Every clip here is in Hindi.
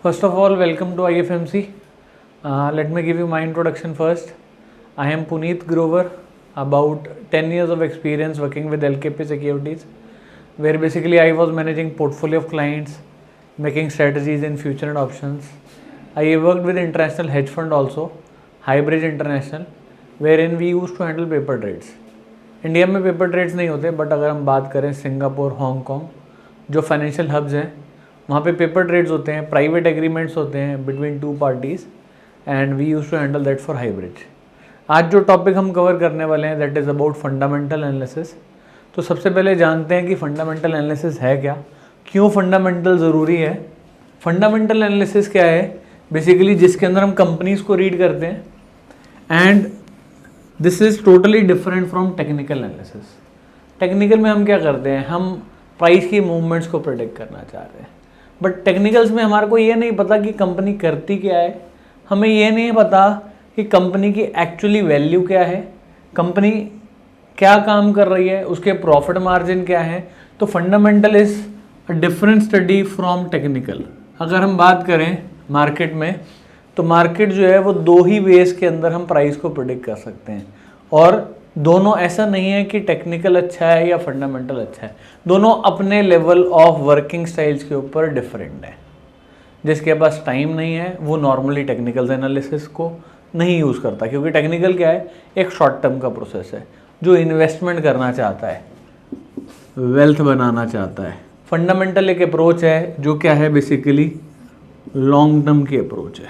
First of all, welcome to IFMC. Let me give you my introduction first. I am Puneet Grover, about 10 years of experience working with LKP Securities, where basically I was managing portfolio of clients, making strategies in future and options. I worked with international hedge fund also, Highbridge International, wherein we used to handle paper trades. India में पेपर ट्रेड्स नहीं होते, बट अगर हम बात करें सिंगापुर, हांगकॉन्ग, जो फाइनेंशियल हब्स हैं, वहाँ पे पेपर ट्रेड्स होते हैं, प्राइवेट एग्रीमेंट्स होते हैं between two parties, and we use to handle that for hybrid. आज जो टॉपिक हम कवर करने वाले हैं that is about fundamental analysis. तो सबसे पहले जानते हैं कि फंडामेंटल एनालिसिस है क्या, क्यों फंडामेंटल ज़रूरी है। फंडामेंटल एनालिसिस क्या है? बेसिकली जिसके अंदर हम कंपनीज़ को रीड करते हैं, and this is totally different from technical analysis. Technical में हम क्या करते हैं, हम प्राइस की मूवमेंट्स को प्रेडिक्ट करना चाहते हैं, बट टेक्निकल्स में हमारे को ये नहीं पता कि कंपनी करती क्या है, हमें ये नहीं पता कि कंपनी की एक्चुअली वैल्यू क्या है, कंपनी क्या काम कर रही है, उसके प्रॉफिट मार्जिन क्या है। तो fundamental is a different study from technical. अगर हम बात करें मार्केट में, तो मार्केट जो है वो दो ही वेज के अंदर हम प्राइस को प्रेडिक्ट कर सकते हैं, और दोनों ऐसा नहीं है कि टेक्निकल अच्छा है या फंडामेंटल अच्छा है, दोनों अपने लेवल ऑफ वर्किंग स्टाइल्स के ऊपर डिफरेंट है। जिसके पास टाइम नहीं है वो नॉर्मली टेक्निकल एनालिसिस को नहीं यूज़ करता, क्योंकि टेक्निकल क्या है, एक शॉर्ट टर्म का प्रोसेस है। जो इन्वेस्टमेंट करना चाहता है, वेल्थ बनाना चाहता है। फंडामेंटल एक अप्रोच है जो क्या है, बेसिकली लॉन्ग टर्म की अप्रोच है।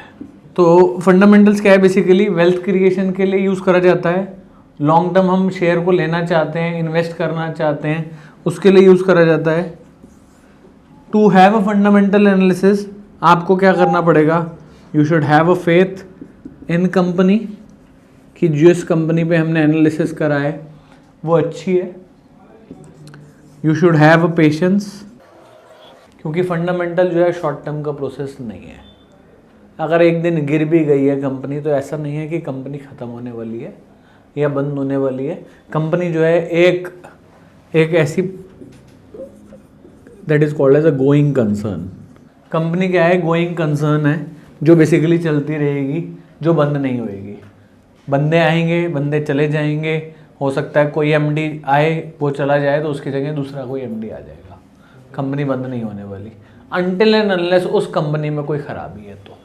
तो फंडामेंटल्स क्या है, बेसिकली वेल्थ क्रिएशन के लिए यूज़ करा जाता है। लॉन्ग टर्म हम शेयर को लेना चाहते हैं, इन्वेस्ट करना चाहते हैं, उसके लिए यूज़ करा जाता है। To have a fundamental analysis आपको क्या करना पड़ेगा, you should have a faith in company, कि जिस कंपनी पे हमने एनालिसिस करा है वो अच्छी है। You should have a patience, क्योंकि फंडामेंटल जो है शॉर्ट टर्म का प्रोसेस नहीं है। अगर एक दिन गिर भी गई है कंपनी, तो ऐसा नहीं है कि कंपनी ख़त्म होने वाली है या बंद होने वाली है। कंपनी जो है एक ऐसी that is called as a going concern. Company क्या है, गोइंग कंसर्न है, जो बेसिकली चलती रहेगी, जो बंद नहीं होएगी। बंदे आएंगे, बंदे चले जाएंगे, हो सकता है कोई एमडी आए, वो चला जाए, तो उसकी जगह दूसरा कोई एमडी आ जाएगा। कंपनी बंद नहीं होने वाली अनटिल एंड अनलेस उस कंपनी में कोई खराबी है। तो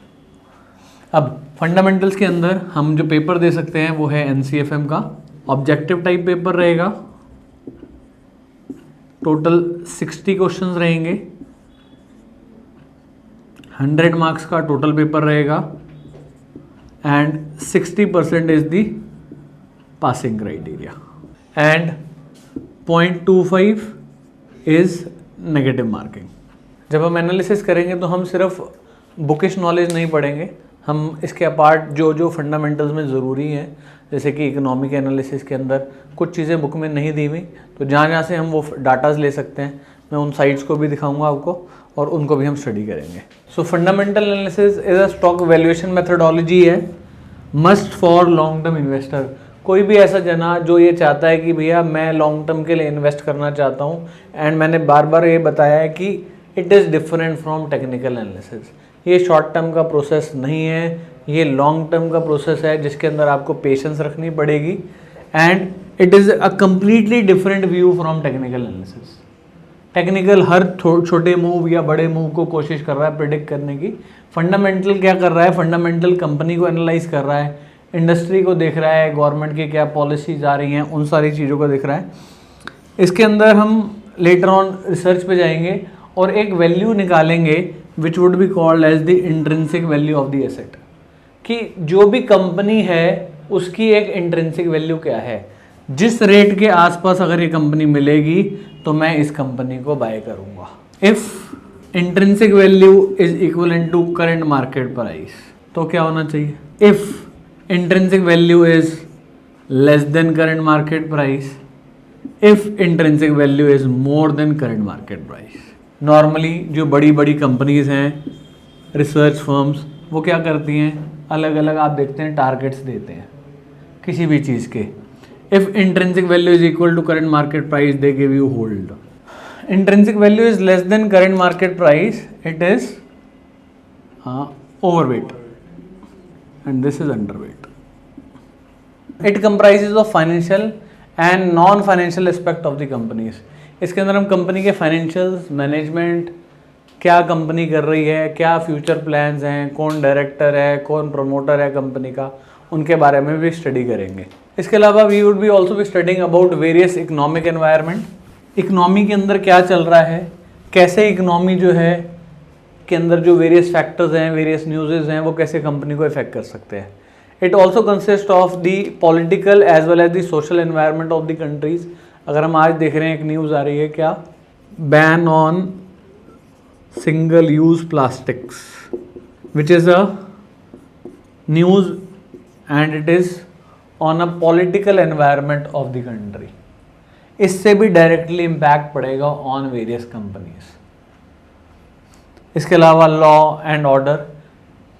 अब फंडामेंटल्स के अंदर हम जो पेपर दे सकते हैं वो है NCFM का ऑब्जेक्टिव टाइप पेपर रहेगा। टोटल 60 क्वेश्चंस रहेंगे, 100 मार्क्स का टोटल पेपर रहेगा, and 60% is the passing criteria, and 0.25 is negative marking. जब हम एनालिसिस करेंगे तो हम सिर्फ बुकिश नॉलेज नहीं पढ़ेंगे, हम इसके अपार्ट जो फंडामेंटल्स में ज़रूरी है, जैसे कि इकोनॉमिक एनालिसिस के अंदर कुछ चीज़ें बुक में नहीं दी हुई, तो जहाँ से हम वो डाटाज ले सकते हैं, मैं उन साइट्स को भी दिखाऊंगा आपको, और उनको भी हम स्टडी करेंगे। So fundamental analysis is a stock valuation methodology है, must for long term investor. कोई भी ऐसा जना जो ये चाहता है कि भैया मैं लॉन्ग टर्म के लिए इन्वेस्ट करना चाहता हूँ, एंड मैंने बार बार ये बताया है कि it is different from technical analysis. ये शॉर्ट टर्म का प्रोसेस नहीं है, ये लॉन्ग टर्म का प्रोसेस है, जिसके अंदर आपको पेशेंस रखनी पड़ेगी, and it is a completely different view from technical analysis. Technical हर छोटे मूव या बड़े मूव को कोशिश कर रहा है प्रिडिक्ट करने की। फंडामेंटल क्या कर रहा है, फंडामेंटल कंपनी को एनालाइज कर रहा है, इंडस्ट्री को देख रहा है, गवर्नमेंट की क्या पॉलिसीज आ रही हैं, उन सारी चीज़ों को देख रहा है। इसके अंदर हम लेटर ऑन रिसर्च पे जाएंगे और एक वैल्यू निकालेंगे which would be called as the intrinsic value of the asset, कि जो भी कंपनी है उसकी एक इंट्रिंसिक वैल्यू क्या है। जिस रेट के आसपास अगर ये कंपनी मिलेगी तो मैं इस कंपनी को बाय करूंगा। If intrinsic value is equivalent to current market price, तो क्या होना चाहिए, if intrinsic value is less than current market price, if intrinsic value is more than current market price. Normally जो बड़ी बड़ी कंपनीज हैं, रिसर्च फर्म्स, वो क्या करती हैं, अलग अलग आप देखते हैं टारगेट्स देते हैं किसी भी चीज़ के। If intrinsic value is equal to current market price, they give you hold. intrinsic value is less than current market price, it is overweight and this is underweight. It comprises of financial and non-financial aspect of the companies. इसके अंदर हम कंपनी के फाइनेंशियल्स, मैनेजमेंट, क्या कंपनी कर रही है, क्या फ्यूचर प्लान्स हैं, कौन डायरेक्टर है, कौन प्रमोटर है कंपनी का, उनके बारे में भी स्टडी करेंगे. इसके अलावा we would be also be studying about various economic environment. Economy के अंदर क्या चल रहा है, कैसे इकोनॉमी जो है के अंदर जो वेरियस फैक्टर्स हैं, वेरियस न्यूज़ हैं, वो कैसे कंपनी को इफेक्ट कर सकते हैं. It also consist of the political as well as the social environment of the countries. अगर हम आज देख रहे हैं एक न्यूज़ आ रही है, क्या, ban on single use plastics, which is a news and it is on a political environment of the country. इससे भी डायरेक्टली इम्पैक्ट पड़ेगा ऑन वेरियस कंपनीज. इसके अलावा लॉ एंड ऑर्डर.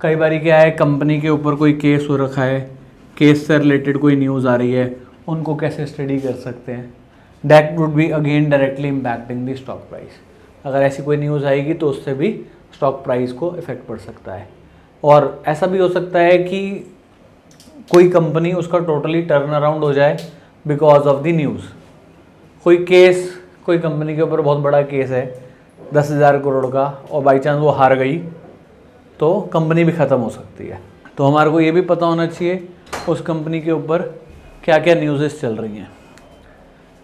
कई बार क्या है, कंपनी के ऊपर कोई केस हो रखा है, केस से रिलेटेड कोई न्यूज़ आ रही है, उनको कैसे स्टडी कर सकते हैं. That would be again directly impacting the stock price. अगर ऐसी कोई न्यूज़ आएगी तो उससे भी स्टॉक प्राइस को इफेक्ट पड़ सकता है. और ऐसा भी हो सकता है कि कोई कंपनी उसका टोटली टर्न अराउंड हो जाए बिकॉज ऑफ द न्यूज़. कोई केस, कोई कंपनी के ऊपर बहुत बड़ा केस है 10,000 करोड़ का, और बाई चांस वो हार गई तो कंपनी भी ख़त्म हो सकती है. तो हमारे को ये भी पता होना चाहिए उस कंपनी के ऊपर क्या क्या न्यूज़ेस चल रही हैं.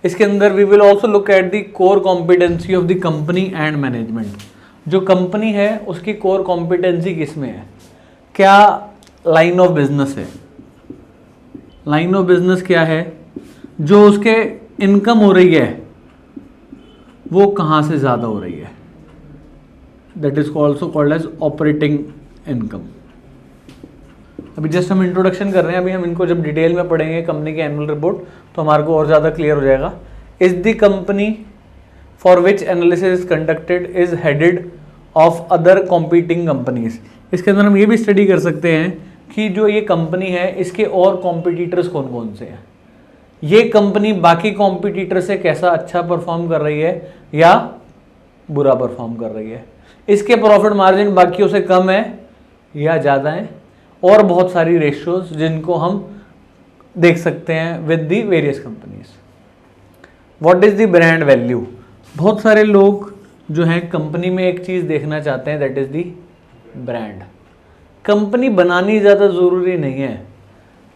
इसके अंदर we will also look at the core competency of the company and management. जो कंपनी है उसकी कोर कॉम्पिटेंसी किस में है, क्या लाइन ऑफ बिजनेस है, लाइन ऑफ बिजनेस क्या है, जो उसके इनकम हो रही है वो कहाँ से ज़्यादा हो रही है. That is also called as operating income. अभी जस्ट हम इंट्रोडक्शन कर रहे हैं, अभी हम इनको जब डिटेल में पढ़ेंगे कंपनी के एनुअल रिपोर्ट तो हमारे को और ज़्यादा क्लियर हो जाएगा. Is the company for which analysis is conducted is headed of other competing companies. इसके अंदर हम ये भी स्टडी कर सकते हैं कि जो ये कंपनी है इसके और कॉम्पिटिटर्स कौन कौन से हैं, ये कंपनी बाकी कॉम्पिटिटर से कैसा अच्छा परफॉर्म कर रही है या बुरा परफॉर्म कर रही है, इसके प्रॉफिट मार्जिन बाकियों से कम है या ज़्यादा है, और बहुत सारी रेशियोज जिनको हम देख सकते हैं with the various companies. What is the brand value. बहुत सारे लोग जो हैं कंपनी में एक चीज़ देखना चाहते हैं, that is the brand. Company बनानी ज़्यादा ज़रूरी नहीं है,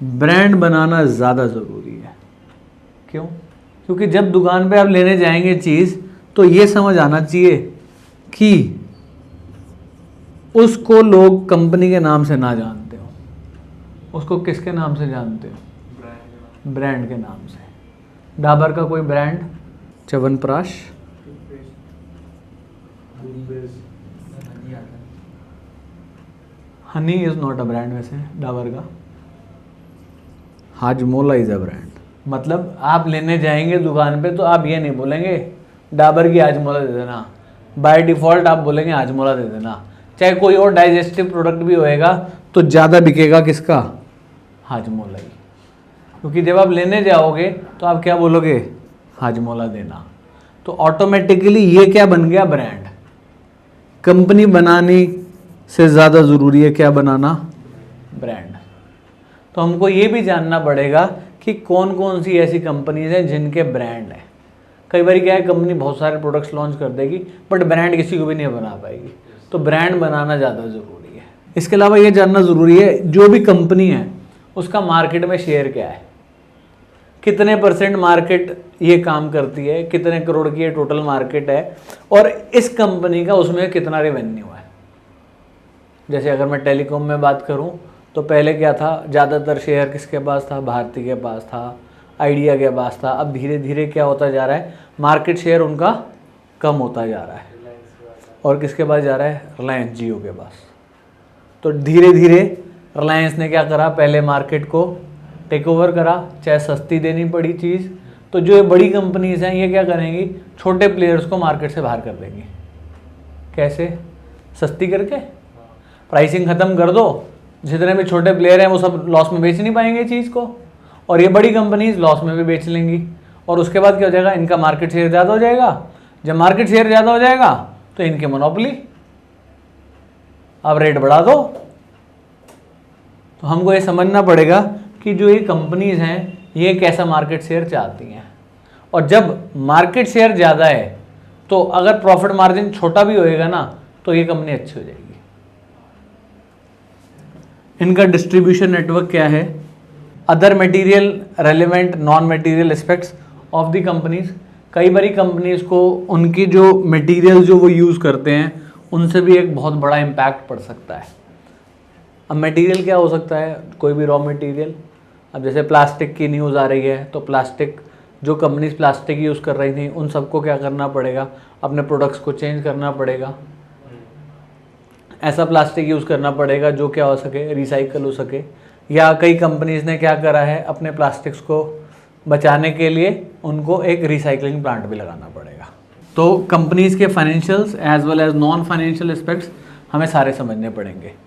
ब्रांड बनाना ज़्यादा ज़रूरी है. क्यों? क्योंकि जब दुकान पे आप लेने जाएंगे चीज़ तो ये समझ आना चाहिए कि उसको लोग कंपनी के नाम से ना जानते हो, उसको किसके नाम से जानते हो, ब्रांड के नाम से. डाबर का कोई brand, chyawanprash, honey is not a brand. वैसे डाबर का हाजमोला इज अ ब्रांड. मतलब आप लेने जाएंगे दुकान पे तो आप ये नहीं बोलेंगे डाबर की हाजमोला दे देना, बाय डिफ़ॉल्ट आप बोलेंगे हाजमोला दे देना. चाहे कोई और डाइजेस्टिव प्रोडक्ट भी होएगा तो ज़्यादा बिकेगा किसका, हाजमोला ही. क्योंकि जब आप लेने जाओगे तो आप क्या बोलोगे, हाजमोला देना. तो ऑटोमेटिकली ये क्या बन गया, ब्रांड. कंपनी बनाने से ज़्यादा ज़रूरी है क्या बनाना, ब्रांड. तो हमको ये भी जानना पड़ेगा कि कौन कौन सी ऐसी कंपनीज हैं जिनके ब्रांड है. कई बार क्या है, कंपनी बहुत सारे प्रोडक्ट्स लॉन्च कर देगी बट ब्रांड किसी को भी नहीं बना पाएगी. तो ब्रांड बनाना ज़्यादा ज़रूरी है. इसके अलावा ये जानना ज़रूरी है जो भी कंपनी है उसका मार्केट में शेयर क्या है, कितने % मार्केट ये काम करती है, कितने करोड़ की ये टोटल मार्केट है, और इस कंपनी का उसमें कितना रेवेन्यू है. जैसे अगर मैं टेलीकॉम में बात करूं तो पहले क्या था, ज़्यादातर शेयर किसके पास था, भारती के पास था, आइडिया के पास था. अब धीरे धीरे क्या होता जा रहा है, मार्केट शेयर उनका कम होता जा रहा है, और किसके पास जा रहा है, रिलायंस जियो के पास. तो धीरे धीरे रिलायंस ने क्या करा, पहले मार्केट को टेक ओवर करा, चाहे सस्ती देनी पड़ी चीज़. तो जो ये बड़ी कंपनीज हैं ये क्या करेंगी, छोटे प्लेयर्स को मार्केट से बाहर कर देंगी. कैसे, सस्ती करके प्राइसिंग ख़त्म कर दो, जितने भी छोटे प्लेयर हैं वो सब लॉस में बेच नहीं पाएंगे चीज़ को, और ये बड़ी कंपनीज लॉस में भी बेच लेंगी. और उसके बाद क्या हो जाएगा, इनका मार्केट शेयर ज़्यादा हो जाएगा. जब मार्केट शेयर ज़्यादा हो जाएगा तो इनकी मोनोपोली अब रेट बढ़ा दो। तो हमको ये समझना पड़ेगा कि जो ये कंपनीज हैं ये कैसा मार्केट शेयर चाहती हैं, और जब मार्केट शेयर ज़्यादा है तो अगर प्रॉफिट मार्जिन छोटा भी होएगा ना तो ये कंपनी अच्छी हो जाएगी। इनका डिस्ट्रीब्यूशन नेटवर्क क्या है, other material relevant non material aspects of the companies. कई बारी कंपनीज को उनकी जो मटेरियल जो वो यूज़ करते हैं उनसे भी एक बहुत बड़ा इम्पैक्ट पड़ सकता है। अब मटेरियल क्या हो सकता है, कोई भी रॉ मटेरियल। अब जैसे प्लास्टिक की न्यूज़ आ रही है तो प्लास्टिक, जो कंपनीज प्लास्टिक यूज़ कर रही थी उन सबको क्या करना पड़ेगा, अपने प्रोडक्ट्स को चेंज करना पड़ेगा, ऐसा प्लास्टिक यूज़ करना पड़ेगा जो क्या हो सके, रिसाइकल हो सके। या कई कंपनीज ने क्या करा है, अपने प्लास्टिक्स को बचाने के लिए उनको एक रिसाइकलिंग प्लांट भी लगाना पड़ेगा। तो कंपनीज के financials as well as non financial aspects हमें सारे समझने पड़ेंगे।